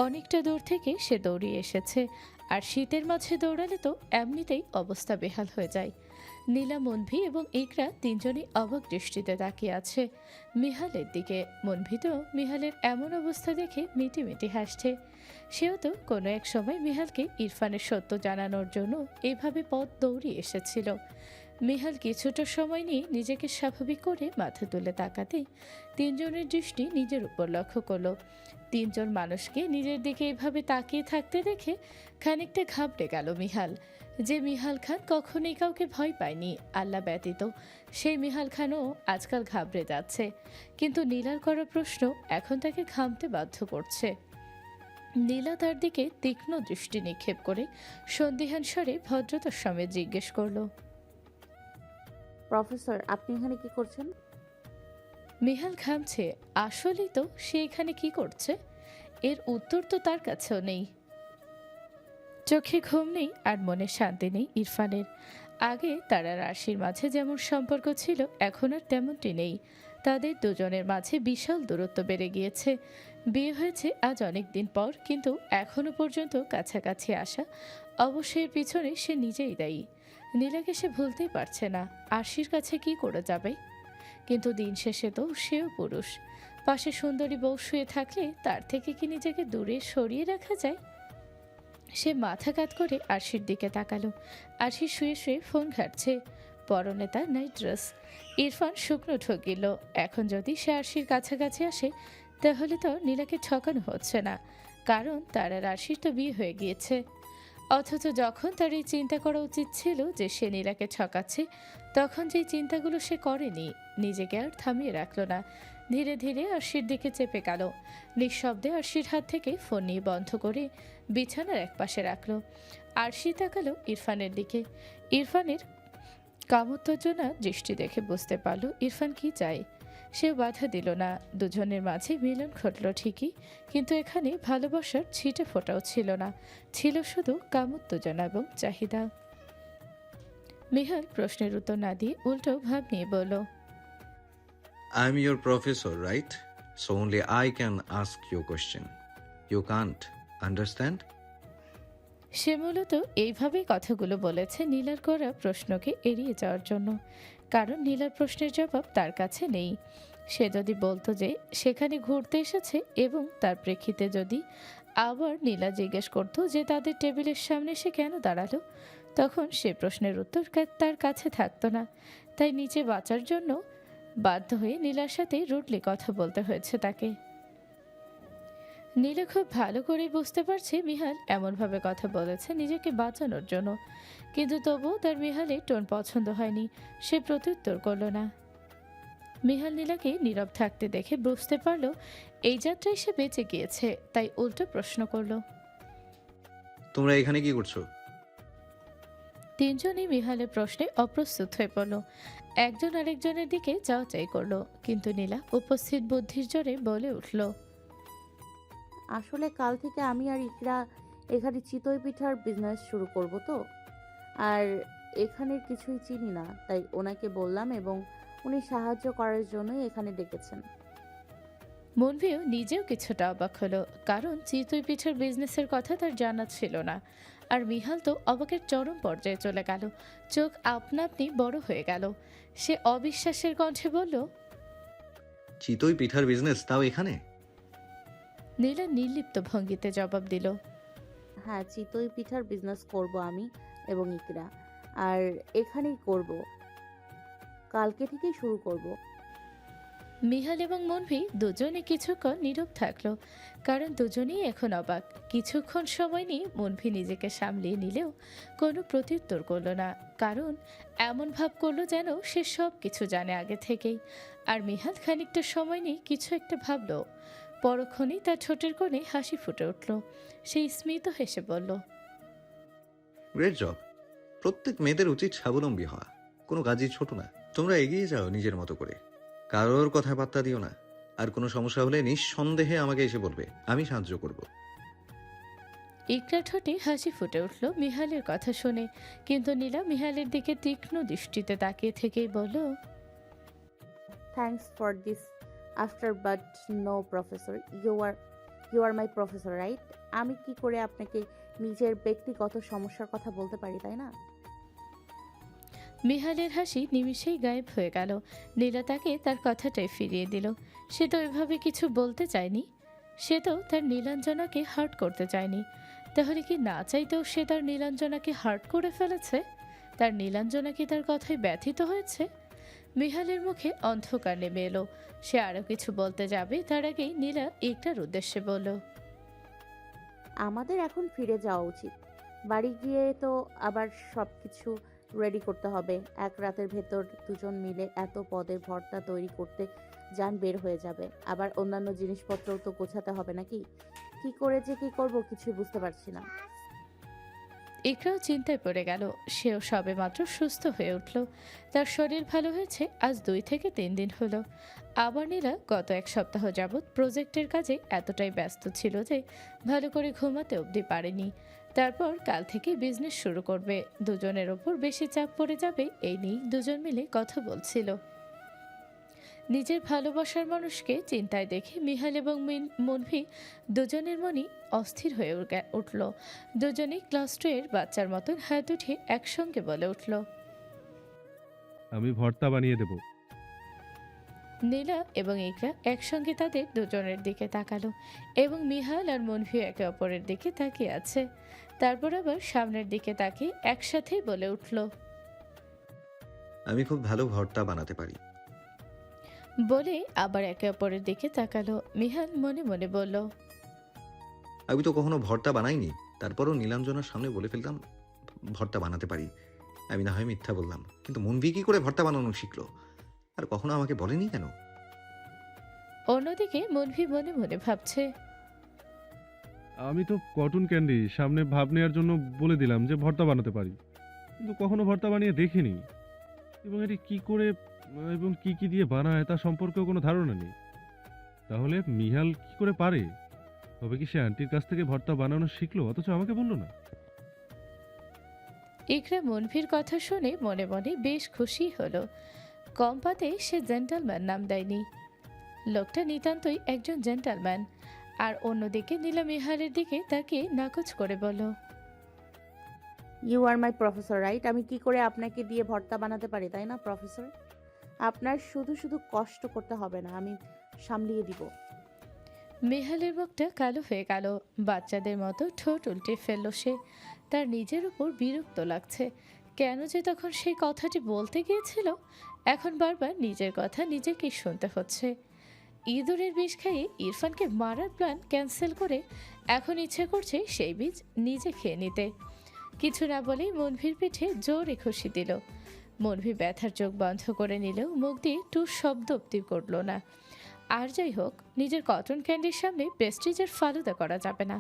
অনেকটা দূর থেকে সে দৌড়িয়ে এসেছে, আর শীতের মাঝে দৌড়ালে তো এমনিতেই অবস্থা বেহাল হয়ে যায়। নীলা, মনভি এবং ইকরা তিনজনই অবাক দৃষ্টিতে তাকিয়ে আছে মিহালের দিকে। মনভি তো মিহালের এমন অবস্থা দেখে মিটিমিটি হাসছে। সেও তো কোনো এক সময় মিহালকে ইরফানের সত্য জানানোর জন্য এভাবে পথ দৌড়িয়ে এসেছিল। মিহাল কিছুটা সময় নিয়ে নিজেকে স্বাভাবিক করে মাথা তুলে তাকাতেই তিনজনের দৃষ্টি নিজের উপর লক্ষ্য করলো। তিনজন মানুষকে নিজের দিকে এভাবে তাকিয়ে থাকতে দেখে খানিকটা ঘাবড়ে গেল মিহাল। যে মিহাল খান কখনোই কাউকে ভয় পায়নি আল্লাহ ব্যতীত, সেই মিহাল খানও আজকাল ঘাবড়ে যাচ্ছে। কিন্তু নীলার করা প্রশ্ন এখন তাকে ঘামতে বাধ্য করছে। নীলা তার দিকে তীক্ষ্ণ দৃষ্টি নিক্ষেপ করে সন্দিহান স্বরে ভদ্রতার সমেত জিজ্ঞেস করল, প্রফেসর, আপনি এখানে কি করছেন? মিহাল ঘামছে। আসলেই তো সে এখানে কি করছে এর উত্তর তো তার কাছেও নেই। চোখে ঘুম নেই আর মনে শান্তি নেই ইরফানের। আগে তারা রাশির মাঝে যেমন সম্পর্ক ছিল এখন আর তেমনটি নেই। তাদের দুজনের মাঝে বিশাল দূরত্ব বেড়ে গিয়েছে। বিয়ে হয়েছে আজ অনেক দিন পর, কিন্তু এখনো পর্যন্ত কাছাকাছি আসা অবশ্যই পিছনে সে নিজেই দায়ী। নীলাকে সে ভুলতেই পারছে না। আরশির কাছে কি করে যাবে? কিন্তু দিন শেষে তো সেও পুরুষ। পাশে সুন্দরী বউ শুয়ে থাকলে তার থেকে কি নিজেকে দূরে সরিয়ে রাখা যায়? সে মাথা কাত করে আরশির দিকে তাকালো। আরশি শুয়ে শুয়ে ফোন ঘাটছে, পরনে তার নাইট ড্রেস। ইরফান শুকনো ঠকিল। এখন যদি সে আরশির কাছাকাছি আসে তাহলে তো নীলাকে ঠকানো হচ্ছে না, কারণ তার আর আরশির তো বিয়ে হয়ে গিয়েছে। অথচ যখন তার এই চিন্তা করা উচিত ছিল যে সে নীলাকে ঠকাচ্ছে, তখন যেই চিন্তাগুলো সে করেনি, নিজেকে আর থামিয়ে রাখল না। ধীরে ধীরে আরশির দিকে চেপে গেল। নিঃশব্দে আরশির হাত থেকে ফোন নিয়ে বন্ধ করে বিছানার একপাশে রাখল। আরশি তাকালো ইরফানের দিকে। ইরফানের কামোত্তেজনা দৃষ্টি দেখে বুঝতে পারল ইরফান কি চায়। সে বাধা দিল না। দুজনের মাঝে মিলন ঘটল ঠিকই, কিন্তু এখানে ভালোবাসার ছিটে ফোটাও ছিল না, ছিল শুধু কামোত্তেজনা এবং চাহিদা। মিহাল প্রশ্নের উত্তর না দিয়ে উল্টো ভাব নিয়ে বলল, I'm your professor, right? So only I can ask you question. You can't. Understand? সে মূলত এইভাবেই কথাগুলো বলেছে নীলার করা প্রশ্নকে এড়িয়ে যাওয়ার জন্য, কারণ নীলার প্রশ্নের জবাব তার কাছে নেই। সে যদি বলতো যে সেখানে ঘুরতে এসেছে এবং তার প্রেক্ষিতে যদি আবার নীলা জিজ্ঞেস করতো যে তাদের টেবিলের সামনে সে কেন দাঁড়ালো, তখন সে প্রশ্নের উত্তর তার কাছে থাকতো না। তাই নিচে বাঁচার জন্য বাধ্য হয়ে নীলার সাথে রুটলি কথা বলতে হয়েছে তাকে। নীলা খুব ভালো করেই বুঝতে পারছে মিহাল এমনভাবে কথা বলেছে নিজেকে বাঁচানোর জন্য, কিন্তু তবুও তার মিহালের টোন পছন্দ হয়নি। সে প্রত্যুত্তর করল না। মিহাল নীলাকে নীরব থাকতে দেখে বুঝতে পারল এই যাত্রায় সে বেঁচে গিয়েছে, তাই উল্টো প্রশ্ন করল। তোমরা এখানে কি করছো? তিনজনই মিহালের প্রশ্নে অপ্রস্তুত হয়ে পড়ল। একজন আরেকজনের দিকে চাওয়াচাই করলো, কিন্তু নীলা উপস্থিত বুদ্ধির জোরে বলে উঠল, আসলে কাল থেকে আমি আর ইকরা এখানে চিতই পিঠার বিজনেস শুরু করব তো। আর এখানের কিছুই চিনি না, তাই ওনাকে বললাম এবং উনি সাহায্য করার জন্যই এখানে ডেকেছেন। মনভিও নিজেও কিছুটা অবাক হলো, কারণ চিতই পিঠার বিজনেসের কথা তার জানা ছিল না। আর মিহাল তো অবাকের চরম পর্যায়ে চলে গেল। চোখ আপনা আপনি বড় হয়ে গেল। সে অবিশ্বাসের কণ্ঠে বলল, চিতই পিঠার বিজনেস, তাও এখানে? নীলা নির্লিপ্ত ভঙ্গিতে জবাব দিল, হ্যাঁ, চিতই পিঠার বিজনেস করব আমি এবং ইকরা। আর এখানেই করব, কালকে থেকেই শুরু করব। মিহাল এবং মনভি দুজনে কিছুক্ষণ নীরব থাকলো, কারণ দুজনেই এখন অবাক। কিছুক্ষণ সময় নিয়ে মনভি নিজেকে সামলিয়ে নিলেও কোনো প্রত্যুত্তর করলো না, কারণ এমন ভাব করলো যেন সে সব কিছু জানে আগে থেকেই। আর মিহাল খানিকটা সময় নিয়ে কিছু একটা ভাবলো। পরক্ষণেই তার ঠোঁটের কোণে হাসি ফুটে উঠল। সে স্মিত হেসে বলল, গ্রেট জব। প্রত্যেক মেয়েদের উচিত স্বাবলম্বী হওয়া। কোনো কাজই ছোট না। তোমরা এগিয়ে যাও নিজের মতো করে। কারোর কথায় পাত্তা দিও না। আর কোনো সমস্যা হলে নিঃসন্দেহে আমাকে এসে বলবে, আমি সাহায্য করব। ইকরা ঠোঁটে হাসি ফুটে উঠল মিহালের কথা শুনে, কিন্তু নীলা মিহালের দিকে তীক্ষ্ণ দৃষ্টিতে তাকিয়ে থেকেই বলল, thanks for this after, but no professor, you you are my professor right? আমি কি করে আপনাকে নিজের ব্যক্তিগত সমস্যার কথা বলতে পারি, তাই না? মিহালের হাসি নিমিষেই গায়েব হয়ে গেল। নীলা তাকে তার কথাটাই ফিরিয়ে দিল। সে তো এভাবে কিছু বলতে চায়নি। সে তো তার নীলাঞ্জনাকে হার্ট করতে চায়নি। তাহলে কি না চাইতেও সে তার নীলাঞ্জনাকে হার্ট করে ফেলেছে? তার নীলাঞ্জনা কি তার কথায় ব্যথিত হয়েছে? মিহালের মুখে অন্ধকার নেমে এলো। সে আরো কিছু বলতে যাবে তার আগেই নীলা একটার উদ্দেশ্যে বলল, আমাদের এখন ফিরে যাওয়া উচিত। বাড়ি গিয়ে তো আবার সবকিছু রেডি করতে হবে। এক রাতের ভেতর দুজন মিলে এত পদের ভর্তা তৈরি করতে যান বের হয়ে যাবে। আবার অন্যান্য জিনিসপত্রও তো গোছাতে হবে নাকি? কি করে যে কি করব কিছুই বুঝতে পারছি না। ইকরাও চিন্তায় পড়ে গেল। সেও সবেমাত্র সুস্থ হয়ে উঠল। তার শরীর ভালো হয়েছে আজ 2 থেকে 3 দিন হলো। আবার নীলা গত 1 সপ্তাহ যাবৎ প্রজেক্টের কাজে এতটাই ব্যস্ত ছিল যে ভালো করে ঘুমাতে অবধি পারেনি। তারপর কাল থেকে বিজনেস শুরু করবে। দুজনের ওপর বেশি চাপ পড়ে যাবে এই নিয়ে দুজন মিলে কথা বলছিল। নিজের ভালোবাসার মানুষকে চিন্তায় দেখে মিহাল এবং মনভি দুজনের মনই অস্থির হয়ে উঠল। দুজনেই ক্লাস 2 এর বাচ্চার মতন হাত উঠিয়ে একসঙ্গে বলে উঠল, আমি ভর্তা বানিয়ে দেব। নীলা এবং ইকরা একসঙ্গে তাদের দুজনের দিকে তাকালো এবং মিহাল আর মনভি একে অপরের দিকে তাকিয়ে আছে। তারপর আবার সামনের দিকে তাকিয়ে একসাথেই বলে উঠল, আমি খুব ভালো ভর্তা বানাতে পারি। বলে আবার একে অপরের দিকে তাকালো। মিহাল মনে মনে বলল, আমি তো কখনো ভর্তা বানাইনি, তারপরও নীলাঞ্জনার সামনে বলে ফেলতাম ভর্তা বানাতে পারি। আমি না হয় মিথ্যা বললাম, কিন্তু মনভি কি করে ভর্তা বানানো শিখলো? আর কখনো আমাকে বলেনি কেন? অন্যদিকে মনভি মনে মনে ভাবছে, আমি তো কটন ক্যান্ডি সামনে ভাব নেওয়ার জন্য বলে দিলাম যে ভর্তা বানাতে পারি, কিন্তু কখনো ভর্তা বানিয়ে দেখিনি। এবং এটি কি করে এবং কি কি দিয়ে বানায় তা সম্পর্কেও কোনো ধারণা নেই। তাহলে মিহাল কি করে পারে? তবে কি সে আন্টির কাছ থেকে ভর্তা বানানো শিখলো অথচ আমাকে বললো না? ইকরা মনভির কথা শুনে মনে মনে বেশ খুশি হলো। কম পাতে সে জেন্টলম্যান নাম দেয়নি। লোকটা নিতান্তই একজন জেন্টলম্যান। আর অন্যদিকে নীলা মিহালের দিকে তাকে নাকচ করে বলল, you are my professor right? আমি কি করে আপনাকে দিয়ে ভর্তা বানাতে পারি, তাই না প্রফেসর? আপনার শুধু শুধু কষ্ট করতে হবে না, আমি সামলিয়ে দিব। মিহালের মুখটা কালো হয়ে গেল। বাচ্চাদের মতো ঠোঁট উল্টে ফেলল সে। তার নিজের উপর বিরক্ত লাগছে। কেন যে তখন সেই কথাটি বলতে গিয়েছিল, এখন বারবার নিজের কথা নিজেকেই শুনতে হচ্ছে। ইঁদুরের বিষ খাইয়ে ইরফানকে মারার প্ল্যান ক্যান্সেল করে এখন ইচ্ছে করছে সেই বীজ নিজে খেয়ে নিতে। কিছু না বলেই মনভির পিঠে জোরে খুশি দিল। মনভি ব্যথার চোখ বন্ধ করে নিলেও মুখ দিয়ে টু শব্দ অব্দি করল না। আর যাই হোক, নিজের কটন ক্যান্ডির সামনে প্রেস্টিজের ফালুদা করা যাবে না।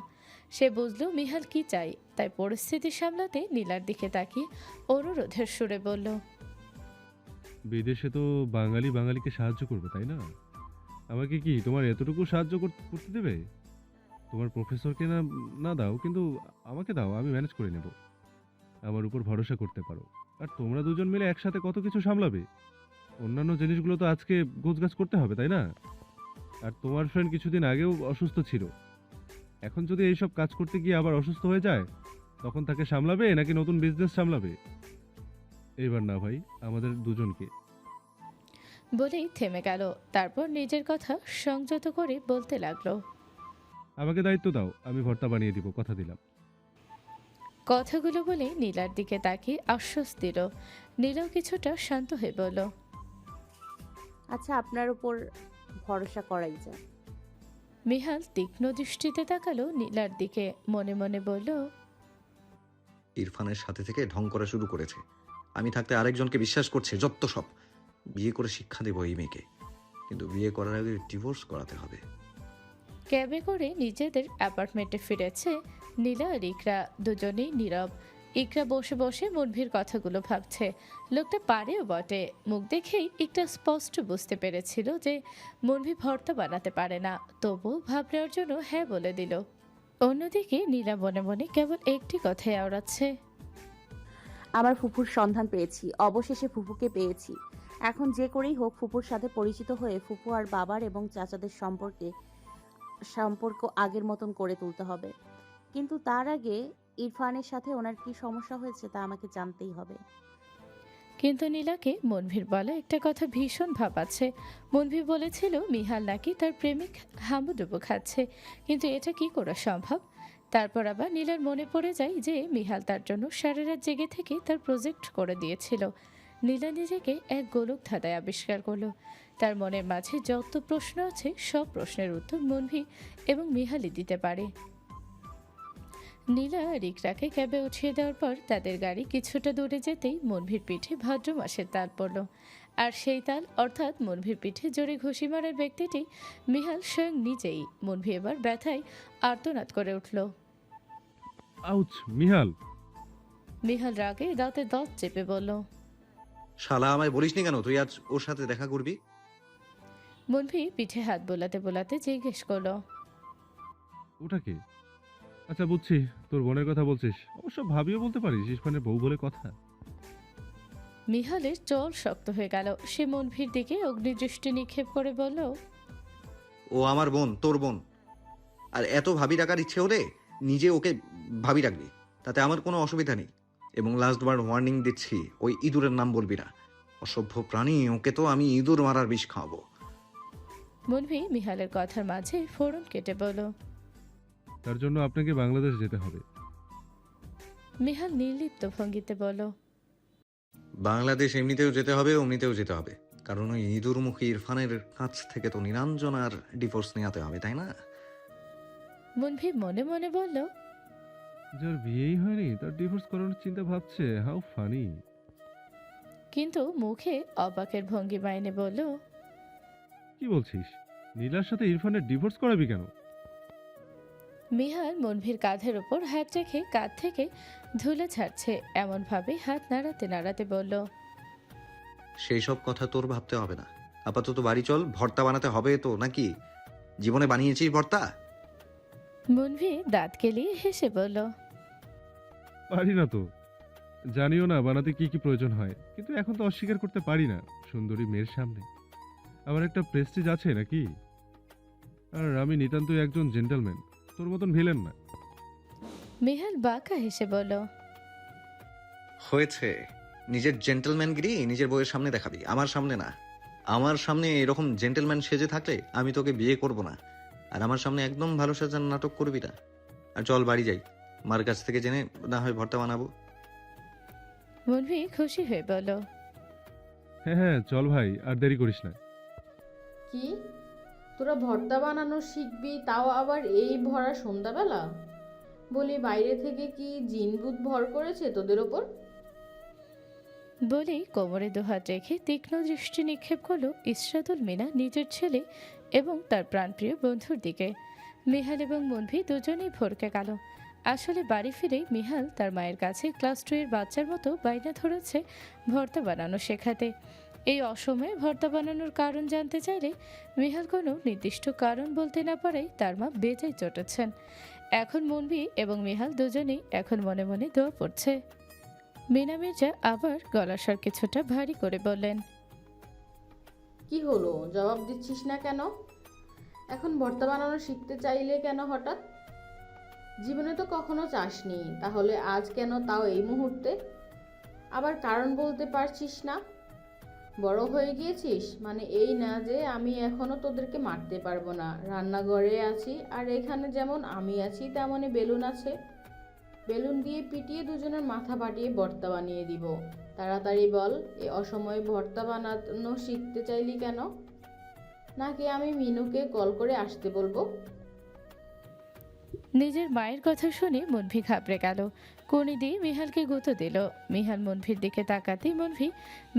সে বুঝল মিহাল কি চাই, তাই পরিস্থিতি সামলাতে নীলার দিকে তাকিয়ে অনুরোধের সুরে বলল, বিদেশে তো বাঙালি বাঙালিকে সাহায্য করবে, তাই না? আমাকে কি তোমার এতটুকু সাহায্য করতে দেবে? তোমার প্রফেসরকে না না দাও, কিন্তু আমাকে দাও, আমি ম্যানেজ করে নেব। আমার উপর ভরসা করতে পারো। আর তোমরা দুজন মিলে একসাথে কত কিছু সামলাবে। অন্যান্য জিনিসগুলো তো আজকে গোছগাছ করতে হবে, তাই না? আর তোমার ফ্রেন্ড কিছুদিন আগেও অসুস্থ ছিল। এখন যদি এইসব কাজ করতে গিয়ে আবার অসুস্থ হয়ে যায়, তখন তাকে সামলাবে নাকি নতুন বিজনেস সামলাবে? এইবার না ভাই, আমাদের দুজনকে। বলেই থেমে গেল। তারপর নিজের কথা সংযত করে বলতে লাগলো, আমাকে দায়িত্ব দাও, আমি ভর্তা বানিয়ে দিব, কথা দিলাম। কথাগুলো বলে নীলার দিকে তাকিয়ে আশ্বাস দিল। নীলাও কিছুটা শান্ত হয়ে বলল, আচ্ছা, আপনার উপর ভরসা করাই যায়। মিহাল তীক্ষ্ণ দৃষ্টিতে তাকালো নীলার দিকে। মনে মনে বলল, ইরফানের সাথে থেকে ঢং করা শুরু করেছে। আমি থাকতে আরেকজনকে বিশ্বাস করছে, যত সব। বিয়ে করে শিক্ষা দেবো এই মেয়েকে, কিন্তু বিয়ে করার আগে ডিভোর্স করাতে হবে। ক্যাবে করে নিজেদের অ্যাপার্টমেন্টে ফিরেছে নীলা আর ইকরা। দুজনেই নীরব। ইকরা বসে বসে মনভির কথাগুলো ভাবছে। লোকটা পারেও বটে। মুখ দেখেই একটা স্পষ্ট বুঝতে পেরেছিল যে মনভি ভর্তা বানাতে পারে না, তবু ভাব নেওয়ার জন্য হ্যাঁ বলে দিল। অন্যদিকে নীলা মনে মনে কেবল একটি কথাই আওড়াচ্ছে, আমার ফুপুর সন্ধান পেয়েছি, অবশেষে ফুপুকে পেয়েছি। এখন যে করেই হোক ফুপুর সাথে পরিচিত হয়ে ফুপু আর বাবার এবং চাচাদের সম্পর্কে সম্পর্ক আগের মতন করে তুলতে হবে। কিন্তু তার আগে ইরফানের সাথে ওনার কি সমস্যা হয়েছে তা আমাকে জানতেই হবে। কিন্তু নীলাকে মনভীর বলা একটা কথা ভীষণ ভাবাচ্ছে। মনভীর বলেছিল মিহাল নাকি তার প্রেমিক হাবুডুবু খাচ্ছে, কিন্তু এটা কি করে সম্ভব? তারপর আবার নীলার মনে পড়ে যায় যে মিহাল তার জন্য সারা রাত জেগে থেকে তার প্রজেক্ট করে দিয়েছিল। নীলা নিজেকে এক গোলক ধাঁধায় আবিষ্কার করলো। তার মনের মাঝে যত প্রশ্ন আছে সব প্রশ্নের উত্তর মনভি এবং মিহালই দিতে পারে। নীলা রিকরাকে ক্যাবে উঠিয়ে দেওয়ার পর তাদের গাড়ি কিছুটা দূরে যেতেই মনভির পিঠে ভাদ্র মাসের তাল পড়ল। আর সেই তাল অর্থাৎ মনভির পিঠে জোরে ঘুষি মারার ব্যক্তিটি মিহাল স্বয়ং নিজেই। মনভি এবার ব্যথায় আর্তনাদ করে উঠল। আউচ! মিহাল! মিহাল রাগে দাঁতে দাঁত চেপে বলল। শালা, আমায় বলিসনি কেন তুই আজ ওর সাথে দেখা করবি? মনভি পিঠে হাত বোলাতে বোলাতে জিজ্ঞেস করল। ওটা কে? আচ্ছা, বুঝছি, তোর বোনের কথা বলছিস। অবশ্য ভাবিও বলতে পারিস, ইরফানের বউ বলে কথা। মিহালের চল শক্ত হয়ে গেল। সে মনভির দিকে অগ্নিদৃষ্টি নিক্ষেপ করে বলল। ও আমার বোন, তোর বোন। আর এত ভাবি ডাকার ইচ্ছে হলে নিজে ওকে ভাবি রাখবি, তাতে আমার কোনো অসুবিধা নেই। এবং লাস্ট বার ওয়ার্নিং দিচ্ছি, ওই ইঁদুরের নাম বলবি না। অসভ্য প্রাণী, ওকে তো আমি ইঁদুর মারার বিষ খাওয়াবো। মনভি মিহালের কথার মাঝে ফোড়ন কেটে বলল। তার জন্য আপনাকে বাংলাদেশ যেতে হবে। মিহাল নির্লিপ্ত ভঙ্গিতে বলল। বাংলাদেশ এমনিতেও যেতে হবে, অমনিতেও যেতে হবে। কারণ ওই ইঁদুরমুখী ইরফানের কাছ থেকে তো নিরঞ্জনার ডিভোর্স নেওয়াতে হবে, তাই না? মনভি মনে মনে বলল। যার বিয়েই হয়নি তার ডিভোর্স করানোর চিন্তা ভাবছে, হাউ ফানি! কিন্তু মুখে অবাকের ভঙ্গি মাইনে বলল। কি বলছিস? নীলার সাথে ইরফানের ডিভোর্স করাবি কেন? মিহাল মনভির কাঁধের ওপর হাত রেখে কাঁধ থেকে ধুলে ছাড়ছে এমনভাবে হাত নাড়াতে নাড়াতে বলল। সেই সব কথা তোর ভাবতে হবে না। আপাতত বাড়ি চল, ভর্তা বানাতে হবে তো নাকি? জীবনে বানিয়েছিস ভর্তা? মনভি দাঁত কেলিয়ে হেসে বলল। পারি না তো, জানিও না বানাতে কি কি প্রয়োজন হয়, কিন্তু এখন তো অস্বীকার করতে পারি না সুন্দরী মেয়ের সামনে। আমার একটা প্রেস্টিজ আছে নাকি? আর আমি নিতান্তই একজন জেন্টলম্যান, তোর মতন ভিলেন না। মিহাল বাঁকা হেসে বলল। হয়েছে, নিজের জেন্টলম্যানগিরি নিজের বউয়ের সামনে দেখাবি, আমার সামনে না। আমার সামনে এরকম জেন্টলম্যান সেজে থাকলে আমি তোকে বিয়ে করব না। আর আমার সামনে একদম ভালো সাজার নাটক করবি না। আর চল বাড়ি যাই, মার কাছ থেকে জেনে না হয় ভর্তা বানাবো। মনভি খুশি হয়ে বলল। হ্যাঁ হ্যাঁ, চল ভাই, আর দেরি করিস না। কি, তোরা ভর্তা বানানো শিখবি, তাও আবার এই ভরা সন্ধ্যাবেলা? বলি, বাইরে থেকে কি জিনভূত ভর করেছে তোদের ওপর? বলেই কোমরে দুহাত রেখে তীক্ষ্ণ দৃষ্টি নিক্ষেপ করলো ইসরাতুল মিনা নিজের ছেলে এবং তার প্রাণপ্রিয় বন্ধুর দিকে। মিহাল এবং মনভি দুজনেই ভরকে গেল। আসলে বাড়ি ফিরেই মিহাল তার মায়ের কাছে ক্লাস 2 এর বাচ্চার মতো বাইনা ধরেছে ভর্তা বানানো শেখাতে। এই অসময়ে ভর্তা বানানোর কারণ জানতে চাইলে মিহাল কোনো নির্দিষ্ট কারণ বলতে না পারায় তার মা বেজায় চটেছেন। এখন মনভি এবং মিহাল দুজনেই এখন মনে মনে দোয়া পড়ছে। মিনা মির্জা আবার গলার স্বর কিছুটা ভারী করে বললেন। কি হলো, জবাব দিচ্ছিস না কেন? এখন ভর্তা বানানো শিখতে চাইলে কেন হঠাৎ? জীবনে তো কখনো চাসনি, তাহলে আজ কেন, তাও এই মুহূর্তে? আবার কারণ বলতে পারছিস না? বড় হয়ে গিয়েছিস মানে এই না যে আমি এখনো তোদেরকে মারতে পারবো না। রান্নাঘরে আছি, আর এখানে যেমন আমি আছি তেমনই বেলুন আছে। বেলুন দিয়ে পিটিয়ে দুজনের মাথা ফাটিয়ে ভর্তা বানিয়ে দিব। তাড়াতাড়ি বল, এ অসময়ে ভর্তা বানানো শিখতে চাইলি কেন? নাকি আমি মিনুকে কল করে আসতে বলবো? নিজের মায়ের কথা শুনে মনভি ঘাবড়ে গেল। কোনি দিয়ে মিহালকে গুঁতো দিল। মিহাল মনভির দিকে তাকাতেই মনভি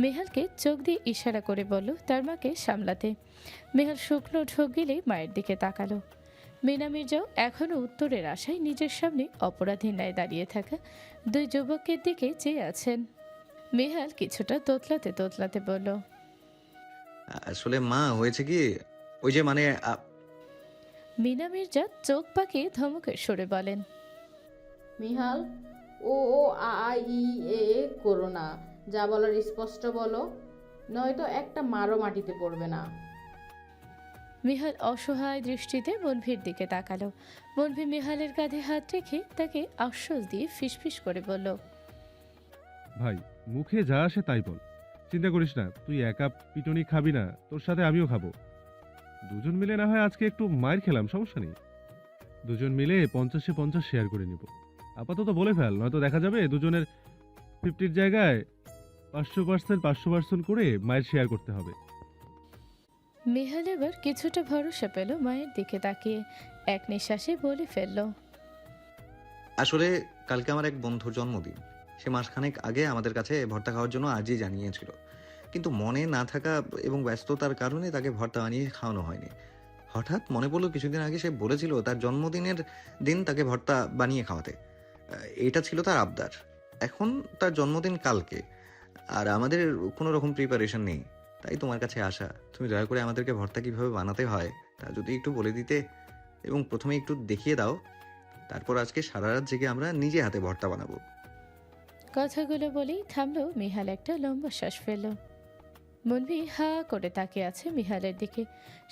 মিহালকে চোখ দিয়ে ইশারা করে বলল তার মাকে সামলাতে। মিহাল শুকনো ঢোক গেলে মায়ের দিকে তাকালো। মিনা মির্জাও এখনো উত্তরের আশায় নিজের সামনে অপরাধী ন্যায় দাঁড়িয়ে থাকা দুই যুবকের দিকে চেয়ে আছেন। মিহাল কিছুটা তোতলাতে তোতলাতে বলল। আসলে মা, হয়েছে কি, ওই যে মানে মিনা মির্জা চোখ পাকিয়ে ধমকের সরে বলেন। মিহাল, ও ও আ আ ই এ এ করো না, যা বলার স্পষ্ট বলো, নয়তো একটা মারও মাটিতে পড়বে না। মিহাল অসহায় দৃষ্টিতে মনভির দিকে তাকালো। মনভি মিহালের কাঁধে হাত রেখে তাকে আশ্বাস দিয়ে ফিসফিস করে বলল, ভাই, মুখে যা আসে তাই বল। চিন্তা করিস না, তুই একা পিটুনি খাবি না, তোর সাথে আমিও খাবো। দুজন মিলে না হয় আজকে একটু মার খেলাম, সমস্যা নেই। দুজন মিলে 50-50 শেয়ার করে নিব। আপাতত বলে ফেল, নয়তো দেখা যাবে দুজনের 50-র জায়গায় 500% 500% করে মায়ের শেয়ার করতে হবে। মিহাল এবার কিছুটা ভরসা পেল মায়ের দিকে তাকিয়ে এক নিঃশ্বাসে বলে ফেলল, আসলে কালকে আমার এক বন্ধুর জন্মদিন। সে মাসখানেক আগে আমাদের কাছে ভর্তা খাওয়ার জন্য আজই জানিয়েছিল, কিন্তু মনে না থাকা এবং ব্যস্ততার কারণে তাকে ভর্তা বানিয়ে খাওয়ানো হয়নি। হঠাৎ মনে পড়লো কিছুদিন আগে সে বলেছিল তার জন্মদিনের দিন তাকে ভর্তা বানিয়ে খাওয়াতে। এটা ছিল তার আবদার। এখন তার জন্মদিন কালকে, আর আমাদের কোনো রকম প্রিপারেশন নেই। তাই তোমার কাছে আসা, তুমি দয়া করে আমাদেরকে ভর্তা কিভাবে বানাতে হয় তা যদি একটু বলে দিতে এবং প্রথমে একটু দেখিয়ে দাও, তারপর আজকে সারা রাত জেগে আমরা নিজে হাতে ভর্তা বানাবো। কথাগুলো বলেই থামলো। মিহাল একটা লম্বা শ্বাস ফেলল। মনভি হা করে তাকিয়ে আছে মিহালের দিকে।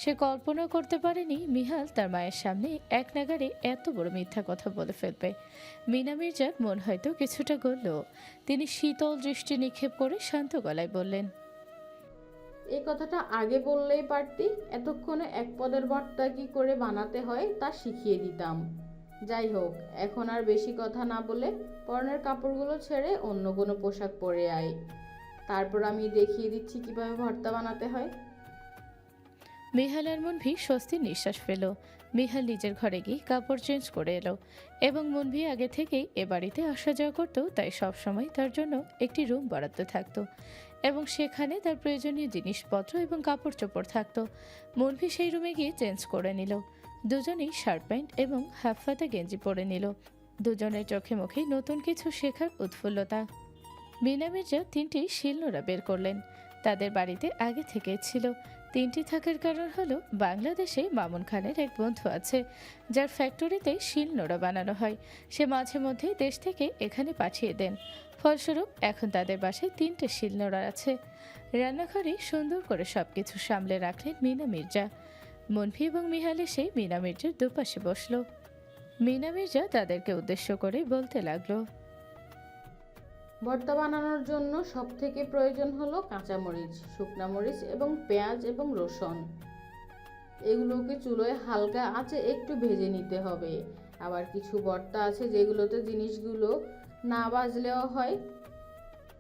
সে কল্পনা করতে পারেনি মিহাল তার মায়ের সামনে এক নাগাড়ে এত বড় মিথ্যা কথা বলে ফেলবে। মিনা মির্জার মন হয়তো কিছুটা গলল। তিনি শীতল দৃষ্টি নিক্ষেপ করে শান্ত গলায় বললেন, এই কথাটা আগে বললেই পারতি, এতক্ষণে এক পদের ভর্তা কি করে বানাতে হয় তা শিখিয়ে দিতাম। যাই হোক, এখন আর বেশি কথা না বলে পরনের কাপড়গুলো ছেড়ে অন্য কোনো পোশাক পরে আয়, তারপর আমি দেখিয়ে দিচ্ছি কিভাবে ভর্তা বানাতে হয়। মিহাল আর মনভি স্বস্তির নিঃশ্বাস ফেল। মিহাল নিজের ঘরে গিয়ে কাপড় চেঞ্জ করে এলো এবং মনভি আগে থেকেই এ বাড়িতে আসা যাওয়া করতো, তাই সবসময় তার জন্য একটি রুম বরাদ্দ থাকতো এবং সেখানে তার প্রয়োজনীয় জিনিসপত্র এবং কাপড় চোপড় থাকতো। মনভি সেই রুমে গিয়ে চেঞ্জ করে নিল। দুজনেই শার্ট প্যান্ট এবং হাফ হাতা গেঞ্জি পরে নিল। দুজনের চোখে মুখেই নতুন কিছু শেখার উৎফুল্লতা। মিনা মির্জা 3টি শিলনোড়া বের করলেন। তাদের বাড়িতে আগে থেকেই ছিল। 3টি থাকার কারণ হলো বাংলাদেশে মামুন খানের এক বন্ধু আছে যার ফ্যাক্টরিতে শিলনোড়া বানানো হয়। সে মাঝে মধ্যেই দেশ থেকে এখানে পাঠিয়ে দেন। ফলস্বরূপ এখন তাদের বাসায় 3টে শিলনোড়া আছে। রান্নাঘরে সুন্দর করে সবকিছু সামলে রাখলেন মিনা মির্জা। মনভি এবং মিহাল এসে মিনা মির্জার দুপাশে বসলো। মিনা মির্জা তাদেরকে উদ্দেশ্য করে বলতে লাগলো, ভর্তা বানানোর জন্য সব থেকে প্রয়োজন হলো কাঁচামরিচ, শুকনা মরিচ এবং পেঁয়াজ এবং রসুন। এগুলোকে চুলোয় হালকা আঁচে একটু ভেজে নিতে হবে। আবার কিছু ভর্তা আছে যেগুলোতে জিনিসগুলো না ভাজলেও হয়,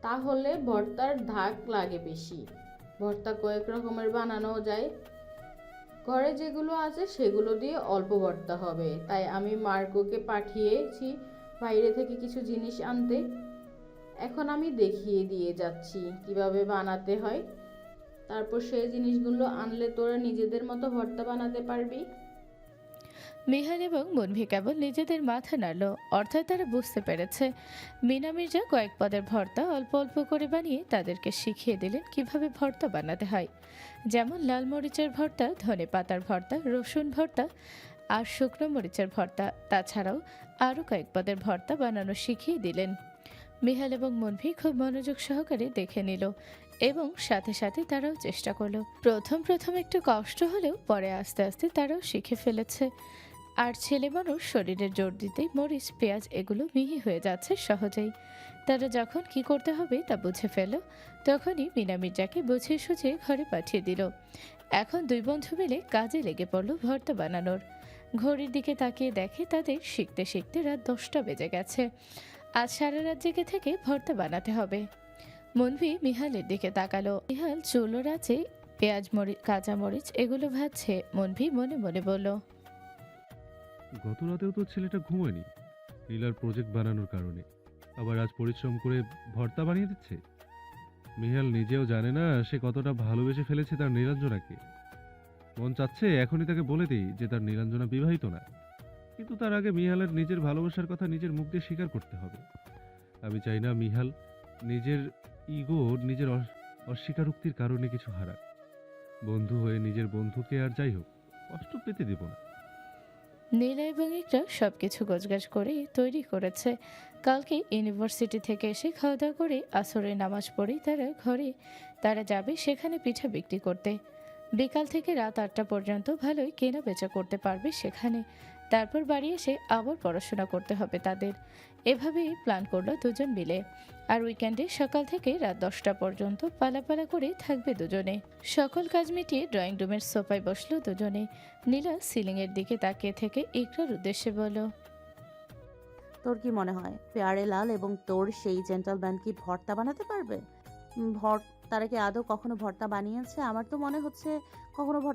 তাহলে ভর্তার ধাক লাগে বেশি। ভর্তা কয়েক রকমের বানানো যায়, ঘরে যেগুলো আছে সেগুলো দিয়ে অল্প ভর্তা হবে। তাই আমি মার্কোকে পাঠিয়েছি বাইরে থেকে কিছু জিনিস আনতে। এখন আমি দেখিয়ে দিয়ে যাচ্ছি কিভাবে বানাতে হয়, তারপর সেই জিনিসগুলো আনলে তোরা নিজেদের মতো ভর্তা বানাতে পারবি। মিহাল এবং মনভি কেবল নিজেদের মাথা নাড়ল, অর্থাৎ তারা বুঝতে পেরেছে। মিনা মির্জা কয়েক পদের ভর্তা অল্প অল্প করে বানিয়ে তাদেরকে শিখিয়ে দিলেন কিভাবে ভর্তা বানাতে হয়, যেমন লাল মরিচের ভর্তা, ধনে পাতার ভর্তা, রসুন ভর্তা আর শুকনো মরিচের ভর্তা। তাছাড়াও আরও কয়েক পদের ভর্তা বানানো শিখিয়ে দিলেন। মিহাল এবং মনভি খুব মনোযোগ সহকারে দেখে নিল এবং সাথে সাথে তারাও চেষ্টা করলো। প্রথম প্রথম একটু কষ্ট হলেও পরে আস্তে আস্তে তারাও শিখে ফেলেছে। আর ছেলে মানুষ শরীরে জোর দিতেই মরিচ, পেঁয়াজ এগুলো মিহি হয়ে যাচ্ছে সহজেই। তারা যখন কি করতে হবে তা বুঝে ফেল, তখনই মিনা মির্জাকে বুঝিয়ে সুঝিয়ে ঘরে পাঠিয়ে দিল। এখন দুই বন্ধু মিলে কাজে লেগে পড়ল ভর্তা বানানোর। ঘড়ির দিকে তাকিয়ে দেখে তাদের শিখতে শিখতে রাত 10টা বেজে গেছে। আজ সারা রাত জেগে থেকে ভর্তা বানাতে হবে। মনভি মিহালের দিকে তাকালো। মিহাল চুলোর আছে পেঁয়াজ, কাঁচা মরিচ এগুলো ভাজছে। মনভি মনে মনে বলল, গত রাতেও তো ছেলেটা ঘুমোয়নি নীলার প্রজেক্ট বানানোর কারণে, আবার আজ পরিশ্রম করে ভর্তা বানিয়ে দিচ্ছে। মিহাল নিজেও জানে না সে কতটা ভালোবেসে ফেলেছে তার নীলাঞ্জনাকে। মন চাচ্ছে এখনই তাকে বলে দিই যে তার নীলাঞ্জনা বিবাহিত না, কিন্তু তার আগে মিহালের নিজের ভালোবাসার কথা নিজের মুখ দিয়ে স্বীকার করতে হবে। আমি চাই না মিহাল নিজের ইগো, নিজের অস্বীকারোক্তির কারণে কিছু হারাক। বন্ধু হয়ে নিজের বন্ধুকে আর যাই হোক কষ্ট পেতে দেব না। নীলা এবং ইকরা সবকিছু গোছগাছ করে তৈরি করেছে। কালকে ইউনিভার্সিটি থেকে এসে খাওয়া দাওয়া করে আসরের নামাজ পড়েই তারা যাবে সেখানে পিঠা বিক্রি করতে। বিকাল থেকে রাত 8টা পর্যন্ত ভালোই কেনা বেচা করতে পারবে সেখানে। তারপর বাড়ি এসে আবার পড়াশোনা করতে হবে তাদের। এভাবেই প্ল্যান করলো দুজন মিলে। আর উইকেন্ডে সকাল থেকে রাত 10টা পর্যন্ত পালাপালা করে থাকবে দুজনে। সকল কাজ মিটিয়ে ড্রয়িং রুমের সোফায় বসলো দুজনে। নীলা সিলিংয়ের দিকে তাকিয়ে থেকে ইকরার উদ্দেশ্যে বলল, তোর কি মনে হয় পেয়ারে লাল এবং তোর সেই জেন্টলম্যান কি ভর্তা বানাতে পারবে? তারা কি আদৌ কখনো ভর্তা বানিয়েছে? আমার তো মনে হচ্ছে কখনো ভর্তা